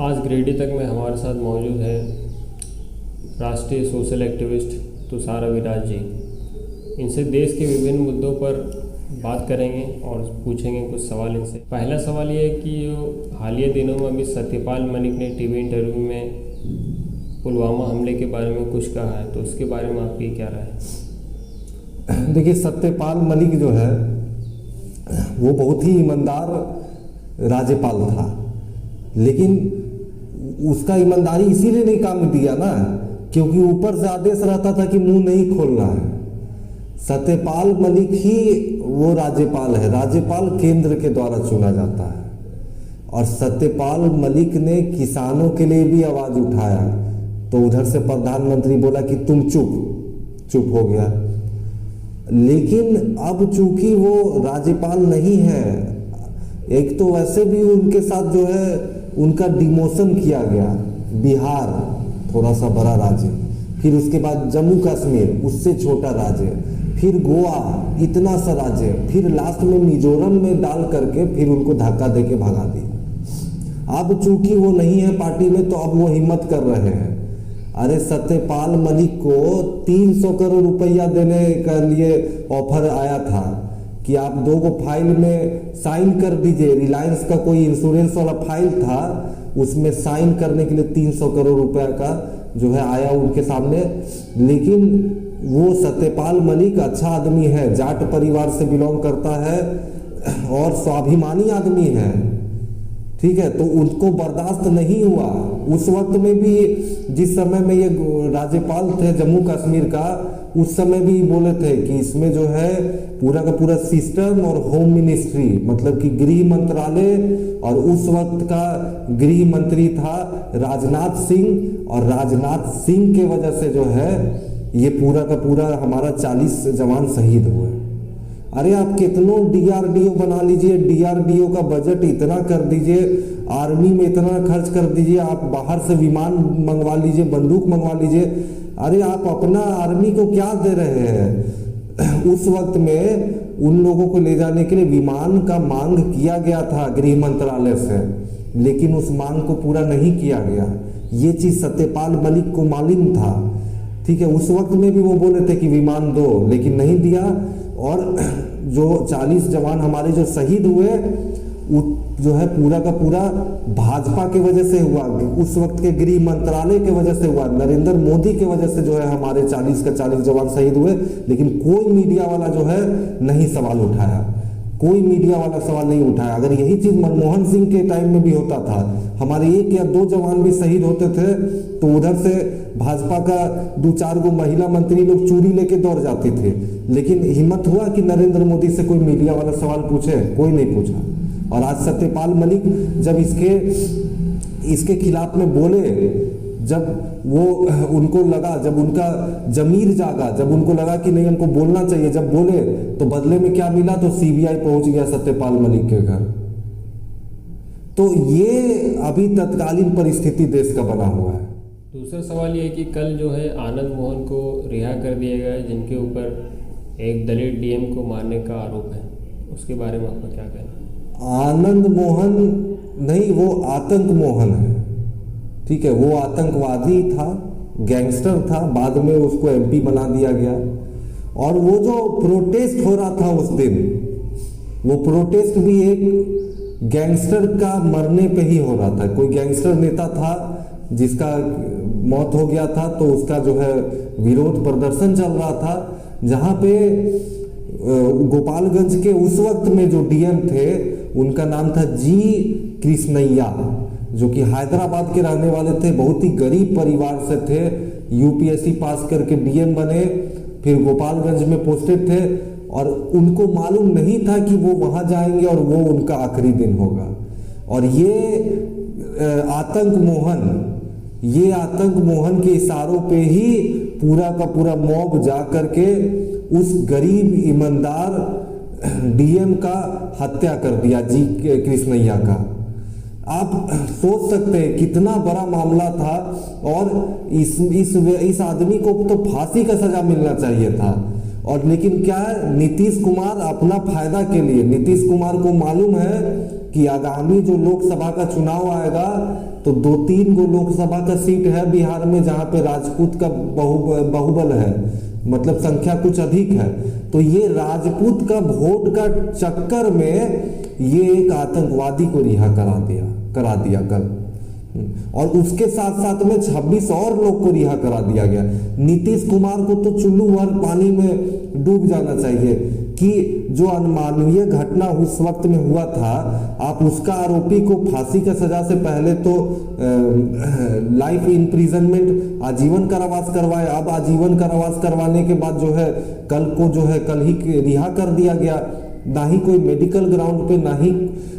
आज गिरिडीह तक में हमारे साथ मौजूद है राष्ट्रीय सोशल एक्टिविस्ट तुषार अविराज जी। इनसे देश के विभिन्न मुद्दों पर बात करेंगे और पूछेंगे कुछ सवाल इनसे। पहला सवाल ये है कि हालिया दिनों में अभी सत्यपाल मलिक ने टीवी इंटरव्यू में पुलवामा हमले के बारे में कुछ कहा है, तो उसके बारे में आपकी क्या राय है? देखिए, सत्यपाल मलिक जो है वो बहुत ही ईमानदार राज्यपाल था, लेकिन उसका ईमानदारी इसीलिए नहीं काम दिया ना क्योंकि ऊपर से आदेश रहता था कि मुंह नहीं खोलना है। सत्यपाल मलिक ही वो राज्यपाल है, राज्यपाल केंद्र के द्वारा चुना जाता है। और सत्यपाल मलिक ने किसानों के लिए भी आवाज उठाया, तो उधर से प्रधानमंत्री बोला कि तुम चुप हो गया। लेकिन अब चूंकि वो राज्यपाल नहीं है, एक तो वैसे भी उनके साथ जो है उनका डिमोशन किया गया। बिहार थोड़ा सा बड़ा राज्य, फिर उसके बाद जम्मू कश्मीर उससे छोटा राज्य, फिर गोवा इतना सा राज्य, फिर लास्ट में मिजोरम में डाल करके फिर उनको धक्का देके भगा दिया। अब चूंकि वो नहीं है पार्टी में, तो अब वो हिम्मत कर रहे हैं। अरे सत्यपाल मलिक को 300 करोड़ रुपया देने के लिए ऑफर आया था कि आप 2 फाइल में साइन कर दीजिए। रिलायंस का कोई इंश्योरेंस वाला फाइल था, उसमें साइन करने के लिए 300 करोड़ रुपया का जो है आया उनके सामने। लेकिन वो सत्यपाल मलिक अच्छा आदमी है, जाट परिवार से बिलोंग करता है और स्वाभिमानी आदमी है, ठीक है, तो उनको बर्दाश्त नहीं हुआ। उस वक्त में भी जिस समय में ये राज्यपाल थे जम्मू कश्मीर का, उस समय भी बोले थे कि इसमें जो है पूरा का पूरा सिस्टम और होम मिनिस्ट्री मतलब कि गृह मंत्रालय, और उस वक्त का गृह मंत्री था राजनाथ सिंह, और राजनाथ सिंह के वजह से जो है ये पूरा का पूरा हमारा 40 जवान शहीद हुए। अरे आप कितनों डीआरडीओ बना लीजिए, डीआरडीओ का बजट इतना कर दीजिए, आर्मी में इतना खर्च कर दीजिए, आप बाहर से विमान मंगवा लीजिए, बंदूक मंगवा लीजिए। अरे आप अपना आर्मी को क्या दे रहे हैं? उस वक्त में उन लोगों को ले जाने के लिए विमान का मांग किया गया था गृह मंत्रालय से, लेकिन उस मांग को पूरा नहीं किया गया। ये चीज सत्यपाल मलिक को मालूम था, ठीक है। उस वक्त में भी वो बोले थे कि विमान दो, लेकिन नहीं दिया। और जो 40 जवान हमारे जो शहीद हुए जो है पूरा का पूरा भाजपा के वजह से हुआ, उस वक्त के गृह मंत्रालय के वजह से हुआ, नरेंद्र मोदी के वजह से जो है हमारे 40 का 40 जवान शहीद हुए। लेकिन कोई मीडिया वाला जो है नहीं सवाल उठाया, कोई मीडिया वाला सवाल नहीं उठाया। अगर यही चीज मनमोहन सिंह के टाइम में भी होता था, हमारे 1 या 2 जवान भी शहीद होते थे, तो उधर से भाजपा का 2-4 गो महिला मंत्री लोग चूड़ी लेके दौड़ जाते थे। लेकिन हिम्मत हुआ कि नरेंद्र मोदी से कोई मीडिया वाला सवाल पूछे? कोई नहीं पूछा। और आज सत्यपाल मलिक जब इसके खिलाफ में बोले, जब वो उनको लगा, जब उनका जमीर जागा, जब उनको लगा कि नहीं हमको बोलना चाहिए, जब बोले तो बदले में क्या मिला? तो सीबीआई पहुंच गया सत्यपाल मलिक के घर। तो ये अभी तत्कालीन परिस्थिति देश का बना हुआ है। दूसरा सवाल ये है कि कल जो है आनंद मोहन को रिहा कर दिया गया है, जिनके ऊपर एक दलित डीएम को मारने का आरोप है, उसके बारे में आपका क्या कहना है? आनंद मोहन नहीं, वो आतंक मोहन है, ठीक है। वो आतंकवादी था, गैंगस्टर था, बाद में उसको एमपी बना दिया गया। और वो जो प्रोटेस्ट हो रहा था उस दिन, वो प्रोटेस्ट भी एक गैंगस्टर का मरने पे ही हो रहा था। कोई गैंगस्टर नेता था जिसका मौत हो गया था, तो उसका जो है विरोध प्रदर्शन चल रहा था, जहां पे गोपालगंज के उस वक्त में जो डीएम थे उनका नाम था जी कृष्णैया, जो कि हैदराबाद के रहने वाले थे, बहुत ही गरीब परिवार से थे, यूपीएससी पास करके डीएम बने, फिर गोपालगंज में पोस्टेड थे। और उनको मालूम नहीं था कि वो वहां जाएंगे और वो उनका आखिरी दिन होगा। और ये आतंक मोहन के इशारों पे ही पूरा का पूरा मॉब जा करके उस गरीब ईमानदार डीएम का हत्या कर दिया, जी कृष्णैया का। आप सोच सकते हैं कितना बड़ा मामला था। और इस आदमी को तो फांसी का सजा मिलना चाहिए था। और लेकिन क्या है, नीतीश कुमार अपना फायदा के लिए, नीतीश कुमार को मालूम है कि आगामी जो लोकसभा का चुनाव आएगा तो 2-3 गो लोकसभा का सीट है बिहार में जहाँ पे राजपूत का बाहुबल है, मतलब संख्या कुछ अधिक है। तो ये राजपूत का वोट का चक्कर में ये एक आतंकवादी को रिहा करा दिया कल, और उसके साथ साथ में 26 और लोग को रिहा करा दिया गया। नीतीश कुमार को तो चुल्लू भर पानी में डूब जाना चाहिए कि जो अनमानवीय घटना उस वक्त में हुआ था, आप उसका आरोपी को फांसी का सजा से पहले तो लाइफ इम्प्रिजनमेंट आजीवन कारावास करवाए, अब आजीवन कारावास करवाने के बाद जो है कल ही रिहा कर दिया गया। ना ही कोई मेडिकल ग्राउंड पे, ना ही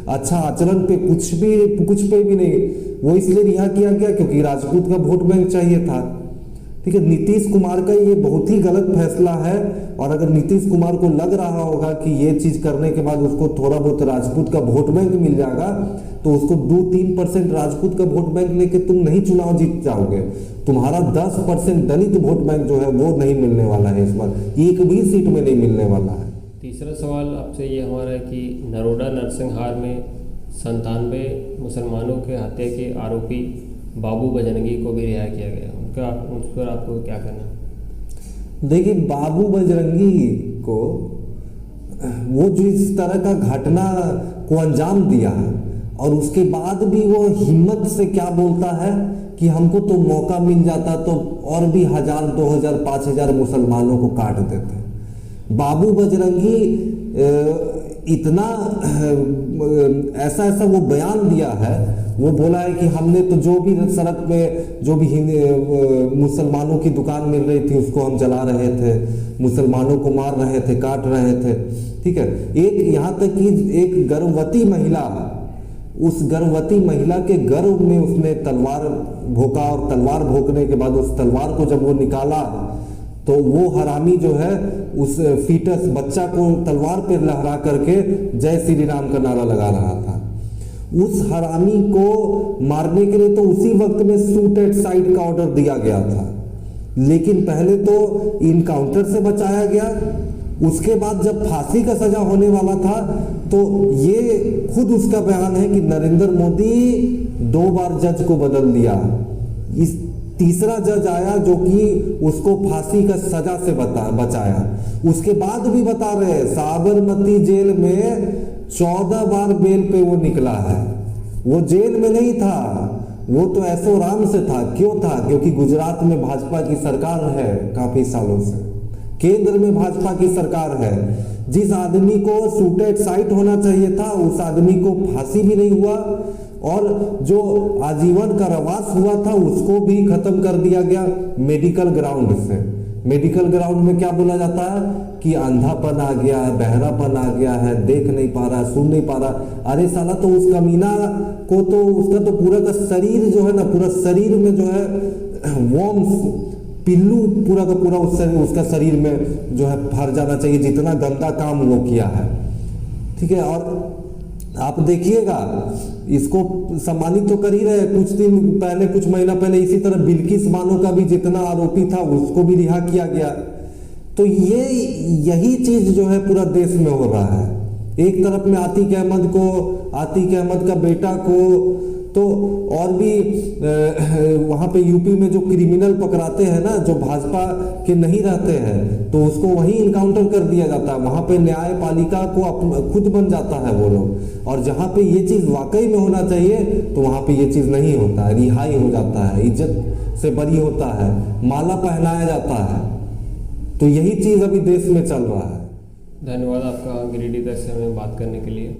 अच्छा आचरण पे, कुछ पे भी नहीं। वो इसलिए रिहा किया गया क्योंकि राजपूत का वोट बैंक चाहिए था। ठीक है, नीतीश कुमार का ये बहुत ही गलत फैसला है। और अगर नीतीश कुमार को लग रहा होगा कि ये चीज करने के बाद उसको थोड़ा बहुत राजपूत का वोट बैंक मिल जाएगा, तो उसको 2-3% राजपूत का वोट बैंक लेके तुम नहीं चुनाव जीत जाओगे। तुम्हारा 10% दलित वोट बैंक जो है वो नहीं मिलने वाला है, इस बार एक भी सीट में नहीं मिलने वाला है। तीसरा सवाल आपसे ये हमारा है कि नरोडा नरसंहार में 97 मुसलमानों के हत्या के आरोपी बाबू बजरंगी को भी रिहा किया गया, उस पर आपको क्या कहना? देखिए, बाबू बजरंगी को वो जो इस तरह का घटना को अंजाम दिया और उसके बाद भी वो हिम्मत से क्या बोलता है कि हमको तो मौका मिल जाता तो और भी 1000, 2000, 5000 मुसलमानों को काट देते। बाबू बजरंगी इतना ऐसा वो बयान दिया है, वो बोला है कि हमने तो जो भी सड़क पे जो भी मुसलमानों की दुकान मिल रही थी उसको हम जला रहे थे, मुसलमानों को मार रहे थे, काट रहे थे। ठीक है, एक यहाँ तक कि एक गर्भवती महिला, उस गर्भवती महिला के गर्भ में उसने तलवार भोंका और तलवार भोंकने के बाद उस तलवार को जब वो निकाला तो वो हरामी जो है उस फीटस बच्चा को तलवार पे लहरा करके जय श्री राम का नारा लगा रहा था। उस हरामी को मारने के लिए तो उसी वक्त में शूट एट साइट का ऑर्डर दिया गया था, लेकिन पहले तो इनकाउंटर से बचाया गया। उसके बाद जब फांसी का सजा होने वाला था तो ये खुद उसका बयान है कि नरेंद्र मोदी 2 बार जज को बदल दिया, इस तीसरा जज आया जो कि उसको फांसी का सजा से बचाया। उसके बाद भी बता रहे हैं साबरमती जेल में 14 बार बेल पे वो निकला है। वो जेल में नहीं था, वो तो ऐशोआराम से था। क्यों था? क्योंकि गुजरात में भाजपा की सरकार है काफी सालों से, केंद्र में भाजपा की सरकार है। जिस आदमी को शूटेड साइट होना चाहिए था उस आदमी को फांसी भी नहीं हुआ, और जो आजीवन कारावास हुआ था उसको भी खत्म कर दिया गया मेडिकल ग्राउंड से। मेडिकल ग्राउंड में क्या बोला जाता है कि अंधापन आ गया है, बहरापन आ गया है, देख नहीं पा रहा, सुन नहीं पा रहा। अरे साला, तो उस कमीना को तो उसका तो पूरा का शरीर जो है ना, पूरा शरीर में जो है वॉर्म्स, पिल्लू पूरा का पूरा उसका शरीर में जो है भर जाना चाहिए, जितना गंदा काम वो किया है। ठीक है, और आप देखिएगा इसको सम्मानित तो कर ही रहे। कुछ दिन पहले, कुछ महीना पहले इसी तरह बिल्किस बानो का भी जितना आरोपी था उसको भी रिहा किया गया। तो यही चीज जो है पूरा देश में हो रहा है। एक तरफ में आतिक अहमद का बेटा को तो और भी वहाँ पे यूपी में जो क्रिमिनल पकड़ाते हैं ना, जो भाजपा के नहीं रहते हैं, तो उसको वहीं इनकाउंटर कर दिया जाता है। वहाँ पे न्यायपालिका को खुद बन जाता है वो लोग। और जहाँ पे ये चीज़ वाकई में होना चाहिए तो वहाँ पे ये चीज़ नहीं होता है, रिहाई हो जाता है, इज्जत से बरी होता है, माला पहनाया जाता है। तो यही चीज़ अभी देश में चल रहा है। धन्यवाद आपका गिरिडीह दर्शन में बात करने के लिए।